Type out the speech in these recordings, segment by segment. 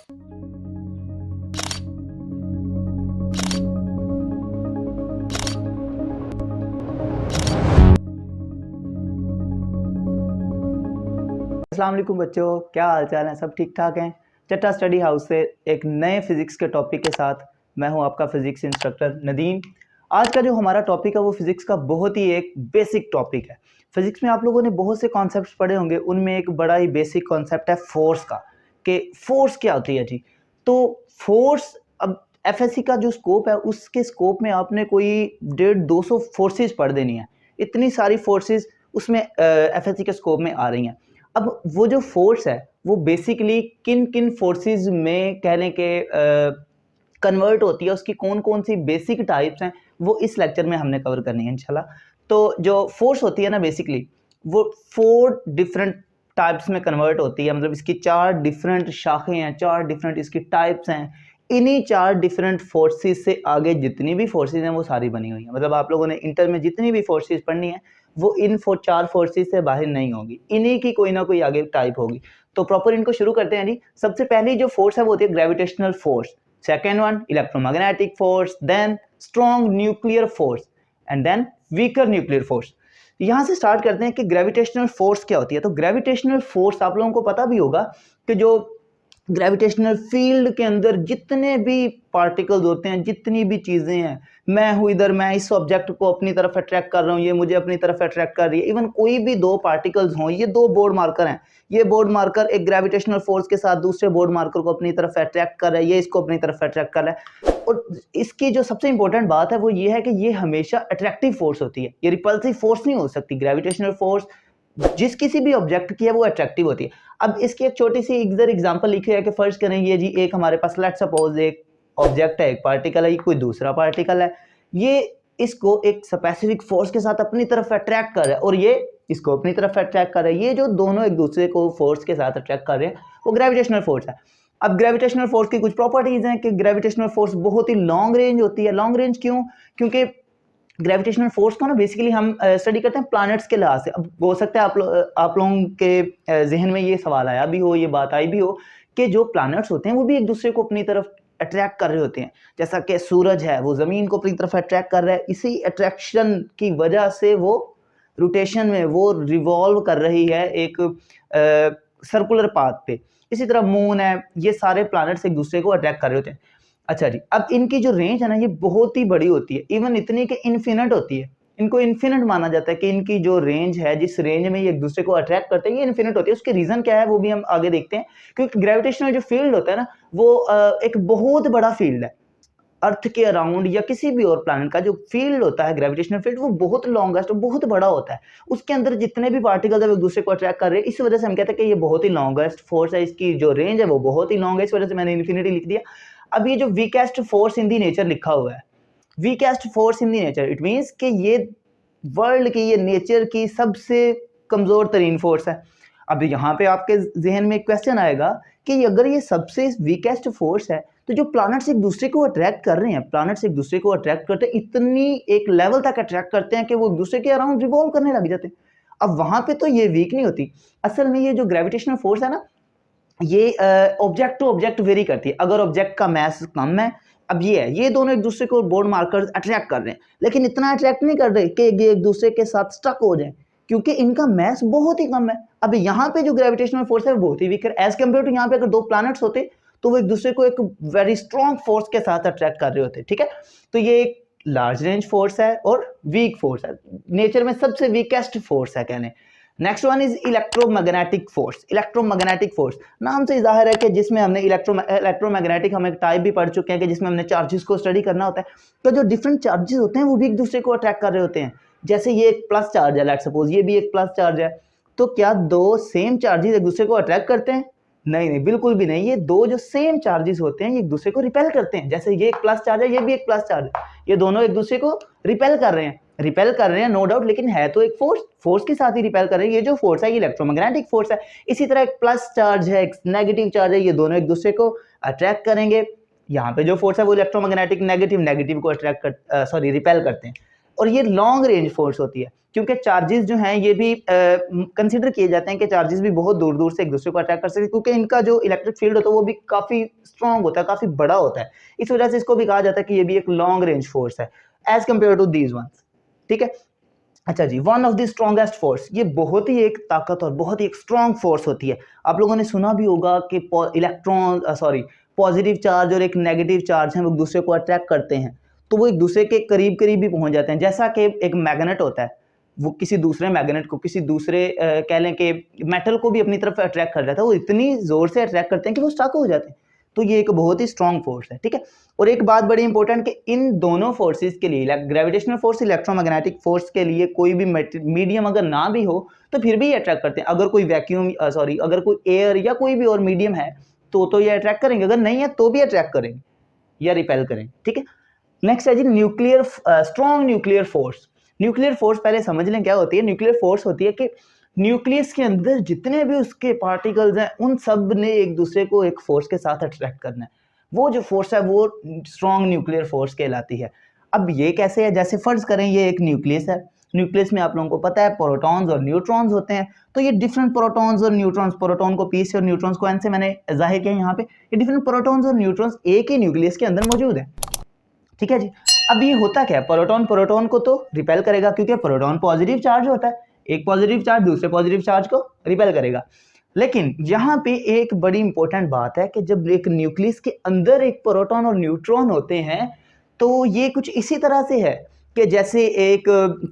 अस्सलाम वालेकुम बच्चों, क्या हाल चाल है? सब ठीक ठाक हैं? चट्टा स्टडी हाउस से एक नए फिज़िक्स के टॉपिक के साथ मैं हूं आपका फ़िज़िक्स इंस्ट्रक्टर नदीम। आज का जो हमारा टॉपिक है वो फ़िज़िक्स का बहुत ही एक बेसिक टॉपिक है। फ़िज़िक्स में आप लोगों ने बहुत से कॉन्सेप्ट्स पढ़े होंगे, उनमें एक बड़ा ही बेसिक कॉन्सेप्ट है फ़ोर्स का, कि फ़ोर्स क्या होती है जी। तो फ़ोर्स, अब एफएससी का जो स्कोप है उसके स्कोप में आपने कोई 150-200 फोर्सेस पढ़ देनी है। इतनी सारी फोर्सेस उसमें एफएससी के स्कोप में आ रही हैं। अब वो जो फोर्स है वो बेसिकली किन किन फोर्सेस में कह लें कि कन्वर्ट होती है, उसकी कौन कौन सी बेसिक टाइप्स हैं, वो इस लेक्चर में हमने कवर करनी है इंशाल्लाह। तो जो फोर्स होती है ना, बेसिकली वो 4 डिफरेंट टाइप्स में कन्वर्ट होती है। मतलब इसकी 4 डिफरेंट शाखें हैं, 4 डिफरेंट इसकी टाइप्स हैं। इन्हीं 4 डिफरेंट फोर्सेस से आगे जितनी भी फोर्सेस हैं वो सारी बनी हुई हैं। मतलब आप लोगों ने इंटर में जितनी भी फोर्सेस पढ़नी है वो इन 4 फोर्सेस से बाहर नहीं होगी, इन्हीं की कोई ना कोई आगे टाइप होगी। तो प्रॉपर इनको शुरू करते हैं जी। सबसे पहली जो फोर्स है वो होती है gravitational force, second one electromagnetic force, then strong nuclear force and then weaker nuclear force. यहाँ से स्टार्ट करते हैं कि ग्रेविटेशनल फोर्स क्या होती है। तो ग्रेविटेशनल फोर्स आप लोगों को पता भी होगा कि जो ग्रेविटेशनल फील्ड के अंदर जितने भी पार्टिकल्स होते हैं, जितनी भी चीज़ें हैं, मैं हूँ इधर, मैं इस ऑब्जेक्ट को अपनी तरफ अट्रैक्ट कर रहा हूँ, ये मुझे अपनी तरफ अट्रैक्ट कर रही है। इवन कोई भी 2 पार्टिकल्स हों, ये 2 बोर्ड मार्कर हैं, ये बोर्ड मार्कर एक ग्रेविटेशनल फोर्स के साथ दूसरे बोर्ड मार्कर को अपनी तरफ अट्रैक्ट कर रहा है, ये इसको अपनी तरफ अट्रैक्ट कर रहा है। और इसकी जो सबसे इंपॉर्टेंट बात है वो ये है कि ये हमेशा अट्रैक्टिव फोर्स होती है, ये रिपल्सिव फोर्स नहीं हो सकती। ग्रेविटेशनल फोर्स जिस किसी भी ऑब्जेक्ट की है वो अट्रैक्टिव होती है। अब इसकी एक छोटी सी इधर एग्जांपल लिखी है कि फर्ज करें ये जी एक हमारे पास लेट्स सपोज एक ऑब्जेक्ट है, एक पार्टिकल है, ये कोई दूसरा पार्टिकल है, ये इसको एक स्पेसिफिक फोर्स के साथ अपनी तरफ अट्रैक्ट कर रहा है और ये इसको अपनी तरफ अट्रैक्ट कर रहा है। ये जो दोनों एक दूसरे को फोर्स के साथ अट्रैक्ट कर रहे हैं वो ग्रेविटेशनल फोर्स है। अब ग्रेविटेशनल फोर्स की कुछ प्रॉपर्टीज हैं कि ग्रेविटेशनल फोर्स बहुत ही लॉन्ग रेंज होती है। लॉन्ग रेंज क्यों? क्योंकि ग्रेविटेशनल फोर्स को ना बेसिकली हम स्टडी करते हैं प्लैनेट्स के लिहाज से। अब हो सकता है आप लोगों के जहन में ये सवाल आया भी हो, ये बात आई भी हो कि जो प्लैनेट्स होते हैं वो भी एक दूसरे को अपनी तरफ अट्रैक्ट कर रहे होते हैं। जैसा कि सूरज है वो जमीन को अपनी तरफ अट्रैक्ट कर रहा है, इसी अट्रैक्शन की वजह से वो रोटेशन में वो रिवॉल्व कर रही है एक सर्कुलर पाथ पे। इसी तरह मून है, ये सारे प्लैनेट्स एक दूसरे को अट्रैक्ट कर रहे होते हैं। अच्छा जी, अब इनकी जो रेंज है ना ये बहुत ही बड़ी होती है, इवन इतनी कि इन्फिनिट होती है। इनको इन्फिनिट माना जाता है कि इनकी जो रेंज है, जिस रेंज में ये एक दूसरे को अट्रैक्ट करते हैं, ये इन्फिनिट होती है। उसके रीजन क्या है वो भी हम आगे देखते हैं। क्योंकि ग्रेविटेशनल जो फील्ड होता है ना वो एक बहुत बड़ा फील्ड है। अर्थ के अराउंड या किसी भी और प्लैनेट का जो फील्ड होता है ग्रेविटेशनल फील्ड वो बहुत लॉन्गेस्ट और बहुत बड़ा होता है। उसके अंदर जितने भी पार्टिकल्स है वो एक दूसरे को अट्रैक्ट कर रहे हैं। इस वजह से हम कहते हैं कि ये बहुत ही लॉन्गेस्ट फोर्स है, इसकी जो रेंज है वो बहुत ही लॉन्ग है। इस वजह से मैंने इन्फिनिटी लिख दिया। अब ये जो वीकेस्ट फोर्स इन दी नेचर लिखा हुआ है, weakest force in the nature, it means कि ये वर्ल्ड की, ये नेचर की सबसे कमजोर तरीन फोर्स है। अब यहाँ पे आपके जहन में एक क्वेश्चन आएगा कि अगर ये सबसे वीकेस्ट फोर्स है तो जो प्लैनेट्स एक दूसरे को अट्रैक्ट कर रहे हैं, प्लैनेट्स एक दूसरे को अट्रैक्ट करते हैं, इतनी एक लेवल तक अट्रैक्ट करते हैं कि वो एक दूसरे के अराउंड रिवॉल्व करने लग जाते हैं। अब वहां पे तो ये वीक नहीं होती। असल में ये जो ग्रेविटेशनल फोर्स है ना ये ऑब्जेक्ट टू ऑब्जेक्ट वेरी करती है। अगर ऑब्जेक्ट का मास कम है, अब ये है, ये दोनों एक दूसरे को बोर्ड मार्कर्स अट्रैक्ट कर रहे हैं, लेकिन इतना अट्रैक्ट नहीं कर रहे कि ये एक दूसरे के साथ स्टक हो जाए, क्योंकि इनका मास बहुत ही कम है। अब यहाँ पे जो ग्रेविटेशनल फोर्स है वो बहुत ही वीक है एज कम्पेयर टू यहाँ पे अगर 2 प्लैनेट्स होते तो वो एक दूसरे को एक वेरी स्ट्रॉन्ग फोर्स के साथ अट्रैक्ट कर रहे होते। ठीक है, तो ये एक लार्ज रेंज फोर्स है और वीक फोर्स है, नेचर में सबसे वीकेस्ट फोर्स है कहने। Next one is electromagnetic force. Electromagnetic force नाम से जाहिर है कि जिसमें हमने इलेक्ट्रोमैग्नेटिक हम एक टाइप भी पढ़ चुके हैं कि जिसमें हमने चार्जेस को स्टडी करना होता है। तो जो डिफरेंट चार्जेस होते हैं वो भी एक दूसरे को अट्रैक्ट कर रहे होते हैं। जैसे ये एक प्लस चार्ज है, लेट सपोज ये भी एक प्लस चार्ज है, तो क्या 2 सेम चार्जेस एक दूसरे को अट्रैक्ट करते हैं? नहीं नहीं, बिल्कुल भी नहीं। ये 2 जो सेम चार्जेस होते हैं ये एक दूसरे को रिपेल करते हैं। जैसे ये एक प्लस चार्ज है, ये भी एक प्लस चार्ज है, ये दोनों एक दूसरे को रिपेल कर रहे हैं नो डाउट, लेकिन है तो एक फोर्स के साथ ही रिपेल कर रहे हैं। ये जो फोर्स है ये इलेक्ट्रोमैग्नेटिक फोर्स है। इसी तरह एक प्लस चार्ज है, एक नेगेटिव चार्ज है, ये दोनों एक दूसरे को अट्रैक्ट करेंगे। यहाँ पे जो फोर्स है वो इलेक्ट्रोमैग्नेटिक नेगेटिव को अट्रैक्ट रिपेल करते हैं। और ये लॉन्ग रेंज फोर्स होती है, क्योंकि चार्जेस जो हैं ये भी कंसिडर किए जाते हैं कि चार्जेस भी बहुत दूर दूर से एक दूसरे को अटैक कर सकते हैं, क्योंकि इनका जो इलेक्ट्रिक फील्ड होता है वो भी काफ़ी स्ट्रॉन्ग होता है, काफ़ी बड़ा होता है। इस वजह से इसको भी कहा जाता है कि ये भी एक लॉन्ग रेंज फोर्स है as compare to these ones. ठीक है, अच्छा जी, one of the strongest force, ये बहुत ही एक ताकत और बहुत ही एक स्ट्रॉन्ग फोर्स होती है। आप लोगों ने सुना भी होगा कि पॉजिटिव चार्ज और एक नेगेटिव चार्ज हैं वो एक दूसरे को अट्रैक्ट करते हैं, तो वो एक दूसरे के करीब करीब भी पहुंच जाते हैं। जैसा कि एक मैग्नेट होता है, वो किसी दूसरे मैग्नेट को, किसी दूसरे कह लें कि मेटल को भी अपनी तरफ अट्रैक्ट कर जाता है, वो इतनी जोर से अट्रैक्ट करते हैं कि वो स्टक हो जाते हैं। तो ये एक बहुत ही स्ट्रॉन्ग फोर्स है। ठीक है, और एक बात बड़ी इंपॉर्टेंट कि इन दोनों फोर्सेस के लिए, ग्रेविटेशनल फोर्स, इलेक्ट्रोमैग्नेटिक फोर्स के लिए, कोई भी मीडियम अगर ना भी हो तो फिर भी ये अट्रैक्ट करते हैं। अगर कोई अगर कोई एयर या कोई भी और मीडियम है तो ये अट्रैक्ट करेंगे, अगर नहीं है तो भी अट्रैक्ट करेंगे या रिपेल करेंगे। ठीक है, नेक्स्ट है जी strong nuclear force. Nuclear force पहले समझ लें क्या होती है। न्यूक्लियर फोर्स होती है कि न्यूक्लियस के अंदर जितने भी उसके पार्टिकल्स हैं उन सब ने एक दूसरे को एक फोर्स के साथ अट्रैक्ट करना है। वो जो फोर्स है वो स्ट्रॉन्ग न्यूक्लियर फोर्स कहलाती है। अब ये कैसे है, जैसे फर्ज करें ये एक न्यूक्लियस है, न्यूक्लियस में आप लोगों को पता है प्रोटॉन्स और न्यूट्रॉन्स होते हैं। तो ये डिफरेंट प्रोटॉन्स और न्यूट्रॉन्स, प्रोटॉन को पी से और न्यूट्रॉन्स को एन से मैंने जाहिर किया यहाँ पे, ये डिफरेंट प्रोटॉन्स और न्यूट्रॉन्स एक ही न्यूक्लियस के अंदर मौजूद है। ठीक है जी, अब ये होता क्या है, प्रोटॉन को तो रिपेल करेगा, क्योंकि प्रोटॉन पॉजिटिव चार्ज होता है, एक पॉजिटिव चार्ज दूसरे पॉजिटिव चार्ज को रिपेल करेगा। लेकिन यहाँ पे एक बड़ी इंपॉर्टेंट बात है कि जब एक न्यूक्लियस के अंदर एक प्रोटॉन और न्यूट्रॉन होते हैं तो ये कुछ इसी तरह से है कि जैसे एक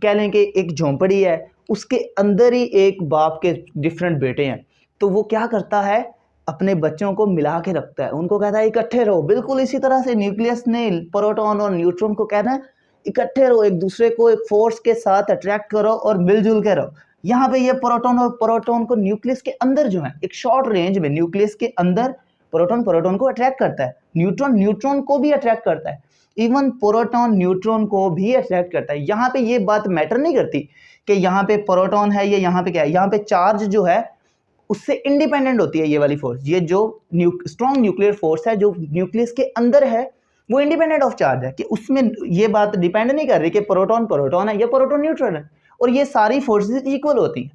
कह लें कि एक झोंपड़ी है, उसके अंदर ही एक बाप के डिफरेंट बेटे हैं, तो वो क्या करता है, अपने बच्चों को मिला के रखता है, उनको कहता है इकट्ठे रहो। बिल्कुल इसी तरह से न्यूक्लियस ने प्रोटॉन और न्यूट्रॉन को कहना है इकट्ठे रहो, एक दूसरे को एक फोर्स के साथ अट्रैक्ट करो और मिलजुल के रहो। यहाँ पे ये प्रोटॉन को न्यूक्लियस के अंदर जो है एक शॉर्ट रेंज में न्यूक्लियस के अंदर प्रोटॉन को अट्रैक्ट करता है, न्यूट्रॉन को भी अट्रैक्ट करता है, इवन प्रोटॉन न्यूट्रॉन को भी अट्रैक्ट करता है। यहाँ पे ये बात मैटर नहीं करती कि यहाँ पे प्रोटॉन है या यहाँ पे क्या है, यहाँ पे चार्ज जो है उससे इंडिपेंडेंट होती है ये वाली फोर्स। ये जो स्ट्रॉन्ग न्यूक्लियर फोर्स है जो न्यूक्लियस के अंदर है वो इंडिपेंडेंट ऑफ चार्ज है, कि उसमें ये बात डिपेंड नहीं कर रही कि प्रोटॉन है या प्रोटॉन न्यूट्रॉन है। और ये सारी फोर्सेस इक्वल होती हैं,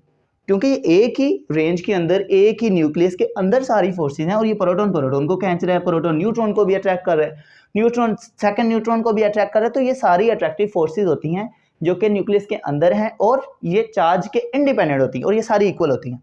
क्योंकि एक ही रेंज के अंदर, एक ही न्यूक्लियस के अंदर सारी फोर्सेस हैं, और ये प्रोटॉन को खींच रहा है, प्रोटॉन न्यूट्रॉन को भी अट्रैक्ट कर रहा है, न्यूट्रॉन सेकंड न्यूट्रॉन को भी अट्रैक्ट कर रहा है। तो ये सारी अट्रैक्टिव फोर्सेस होती हैं जो कि न्यूक्लियस के अंदर हैं और ये चार्ज के इंडिपेंडेंट होती हैं और ये सारी इक्वल होती हैं।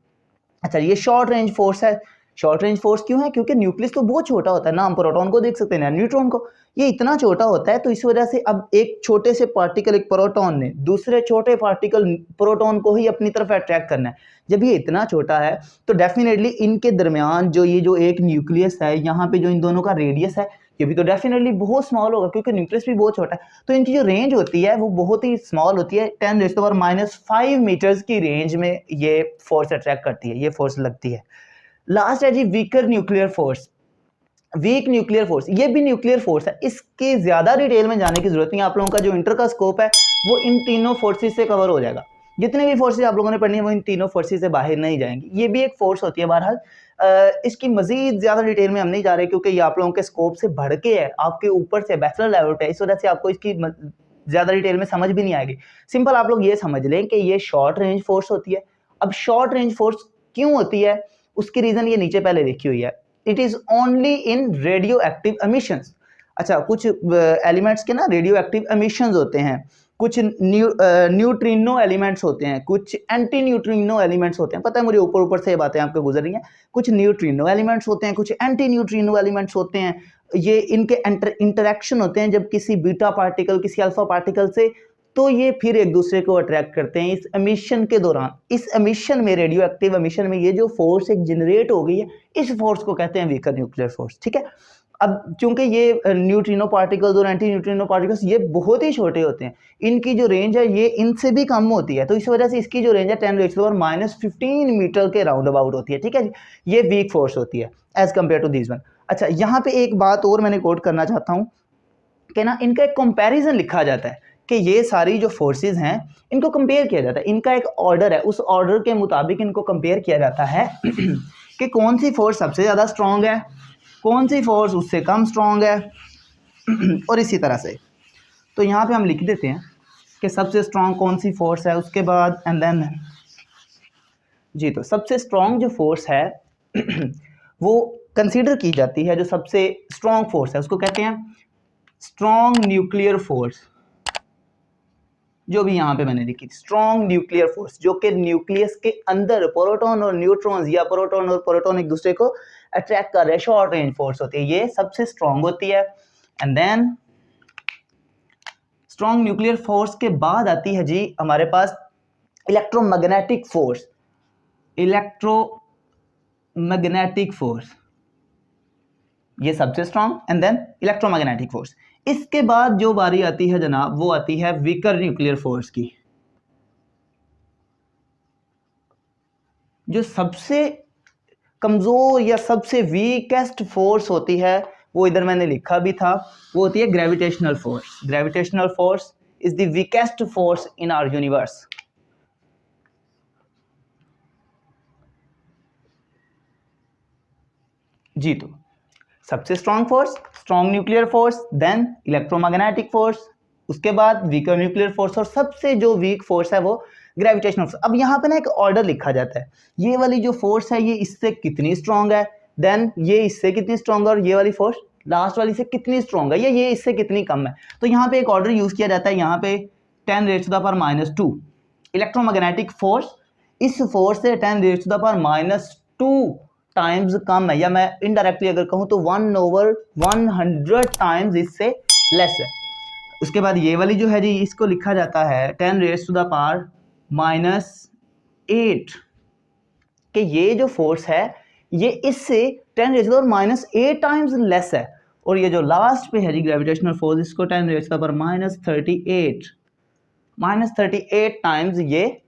अच्छा, ये शॉर्ट रेंज फोर्स है। शॉर्ट रेंज फोर्स क्यों है, क्योंकि न्यूक्लियस तो बहुत छोटा होता है ना, हम प्रोटॉन को देख सकते हैं ना न्यूट्रॉन को, ये इतना छोटा होता है। तो इस वजह से अब एक छोटे से पार्टिकल, एक प्रोटॉन ने दूसरे छोटे पार्टिकल प्रोटॉन को ही अपनी तरफ अट्रैक्ट करना है। जब ये इतना छोटा है तो डेफिनेटली इनके दरमियान जो एक न्यूक्लियस है, यहाँ पे जो इन दोनों का रेडियस है ये भी तो डेफिनेटली बहुत स्मॉल होगा, क्योंकि न्यूक्लियस भी बहुत छोटा है। तो इनकी जो रेंज होती है वो बहुत ही स्मॉल होती है, 10⁻⁻5 मीटर्स की रेंज में ये फोर्स अट्रैक्ट करती है, ये फोर्स लगती है। लास्ट है जी weaker nuclear force. Weak nuclear force, ये भी न्यूक्लियर फोर्स है, इसके ज्यादा डिटेल में जाने की जरूरत नहीं है। आप लोगों का जो इंटर का स्कोप है वो इन तीनों फोर्सेस से कवर हो जाएगा। जितने भी फोर्सेस आप लोगों ने पढ़नी है वो इन तीनों फोर्सेस से बाहर नहीं जाएंगी। ये भी एक फोर्स होती है। बहरहाल इसकी मजीद ज्यादा डिटेल में हम नहीं जा रहे, क्योंकि ये आप लोगों के स्कोप से बढ़ के है, आपके ऊपर से बैचलर लेवल पे, इस वजह से आपको इसकी ज्यादा डिटेल में समझ भी नहीं आएगी। सिंपल आप लोग ये समझ लें कि ये शॉर्ट रेंज फोर्स होती है। अब शॉर्ट रेंज फोर्स क्यों होती है, उसकी रीजन ये नीचे पहले लिखी हुई है। It is only in radio active emissions. अच्छा, कुछ एलिमेंट्स के ना रेडियो एक्टिव एमिशंस होते हैं, कुछ न्यूट्रिनो एलिमेंट्स होते हैं, कुछ एंटी न्यूट्रिनो एलिमेंट्स होते हैं। पता है मुझे ऊपर ऊपर से ये बातें आपको गुजर रही हैं। कुछ न्यूट्रिनो एलिमेंट्स होते हैं, कुछ एंटी न्यूट्रिनो एलिमेंट्स होते हैं। ये इनके इंटरेक्शन होते हैं जब किसी बीटा पार्टिकल किसी अल्फा पार्टिकल से, तो ये फिर एक दूसरे को अट्रैक्ट करते हैं इस एमिशन के दौरान। इस एमिशन में, रेडियो एक्टिव एमिशन में, ये जो फोर्स एक जनरेट हो गई है, इस फोर्स को कहते हैं वीकर न्यूक्लियर फोर्स। ठीक है, अब चूंकि ये न्यूट्रिनो पार्टिकल्स और एंटी न्यूट्रिनो पार्टिकल्स ये बहुत ही छोटे होते हैं, इनकी जो रेंज है ये इनसे भी कम होती है, तो इस वजह से इसकी जो रेंज है 10⁻⁻15 मीटर के राउंड अबाउट होती है। ठीक है, ये वीक फोर्स होती है as compare to this one. अच्छा, यहाँ पे एक बात और मैंने कोट करना चाहता हूँ कि ना इनका एक कंपैरिजन लिखा जाता है कि ये सारी जो फोर्सेस हैं इनको कंपेयर किया जाता है, इनका एक ऑर्डर है, उस ऑर्डर के मुताबिक इनको कंपेयर किया जाता है कि कौन सी फोर्स सबसे ज़्यादा स्ट्रॉन्ग है, कौन सी फोर्स उससे कम स्ट्रॉन्ग है और इसी तरह से। तो यहाँ पे हम लिख देते हैं कि सबसे स्ट्रॉन्ग कौन सी फोर्स है, उसके बाद एंड देन जी, तो सबसे स्ट्रॉन्ग जो फोर्स है वो कंसीडर की जाती है, जो सबसे स्ट्रॉन्ग फोर्स है उसको कहते हैं स्ट्रॉन्ग न्यूक्लियर फोर्स। जो भी यहाँ पे मैंने लिखी, स्ट्रॉन्ग न्यूक्लियर फोर्स, जो कि न्यूक्लियस के अंदर प्रोटॉन और न्यूट्रॉन्स या प्रोटॉन और प्रोटॉन एक दूसरे को अट्रैक्ट कर रहे हैं, शॉर्ट रेंज फोर्स होती है, ये सबसे स्ट्रॉन्ग होती है। And then strong nuclear force के बाद आती है जी हमारे पास इलेक्ट्रोमैग्नेटिक फोर्स। इलेक्ट्रोमैग्नेटिक फोर्स ये सबसे strong, and then electromagnetic force. इसके बाद जो बारी आती है जनाब वो आती है वीकर न्यूक्लियर फोर्स की। जो सबसे कमजोर या सबसे वीकेस्ट फोर्स होती है वो इधर मैंने लिखा भी था, वो होती है gravitational force. Gravitational force is the weakest force in our universe. जी, तो सबसे strong force strong nuclear force, then electromagnetic force, उसके बाद वीकर न्यूक्लियर फोर्स, और सबसे जो वीक फोर्स है वो ग्रेविटेशनल फोर्स। अब यहाँ पे ना एक ऑर्डर लिखा जाता है, ये वाली जो फोर्स है ये इससे कितनी स्ट्रॉन्ग है, देन ये इससे कितनी स्ट्रॉन्ग है, और ये वाली फोर्स लास्ट वाली से कितनी स्ट्रॉन्ग है, या ये इससे कितनी कम है। तो यहाँ पे एक ऑर्डर यूज किया जाता है, यहाँ पे 10⁻⁻²। इलेक्ट्रोमैग्नेटिक फोर्स इस फोर्स से 10⁻⁻² टाइम्स कम है, या मैं इनडायरेक्टली अगर कहूं तो 1/100 टाइम्स इससे लेस है। उसके बाद ये वाली जो है जी इसको लिखा जाता है 10⁻⁻8 कि ये जो फोर्स है ये इससे 10⁻⁸ टाइम्स लेस है। और ये जो लास्ट पे है जी ग्रेविटेशनल फोर्स, इसको 10⁻38 टाइम्स ये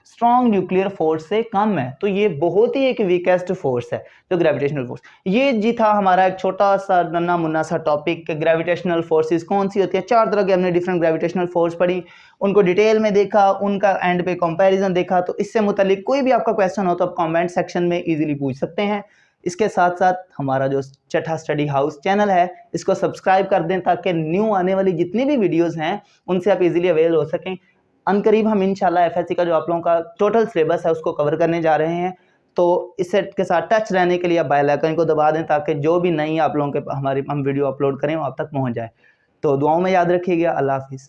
स्ट्रॉन्ग न्यूक्लियर फोर्स से कम है। तो ये बहुत ही एक वीकेस्ट फोर्स है जो ग्रेविटेशनल फोर्स। ये जी था हमारा एक छोटा सा नन्ना मुन्ना सा टॉपिक, ग्रेविटेशनल फोर्सेस कौन सी होती है। 4 तरह के हमने डिफरेंट ग्रेविटेशनल फोर्स पढ़ी, उनको डिटेल में देखा, उनका एंड पे कंपैरिजन देखा। तो इससे मुतालिक कोई भी आपका क्वेश्चन हो तो आप कमेंट सेक्शन में इजीली पूछ सकते हैं। इसके साथ साथ हमारा जो चट्टा स्टडी हाउस चैनल है इसको सब्सक्राइब कर दें ताकि न्यू आने वाली जितनी भी वीडियोस हैं उनसे आप इजीली अवेल हो सकें। अनकरीब हम इंशाल्लाह एफएससी का जो आप लोगों का टोटल सिलेबस है उसको कवर करने जा रहे हैं। तो इस सेट के साथ टच रहने के लिए आप बेल आइकन को दबा दें ताकि जो भी नई आप लोगों के हम वीडियो अपलोड करें वो आप तक पहुंच जाए। तो दुआओं में याद रखिएगा। अल्लाह हाफिज़।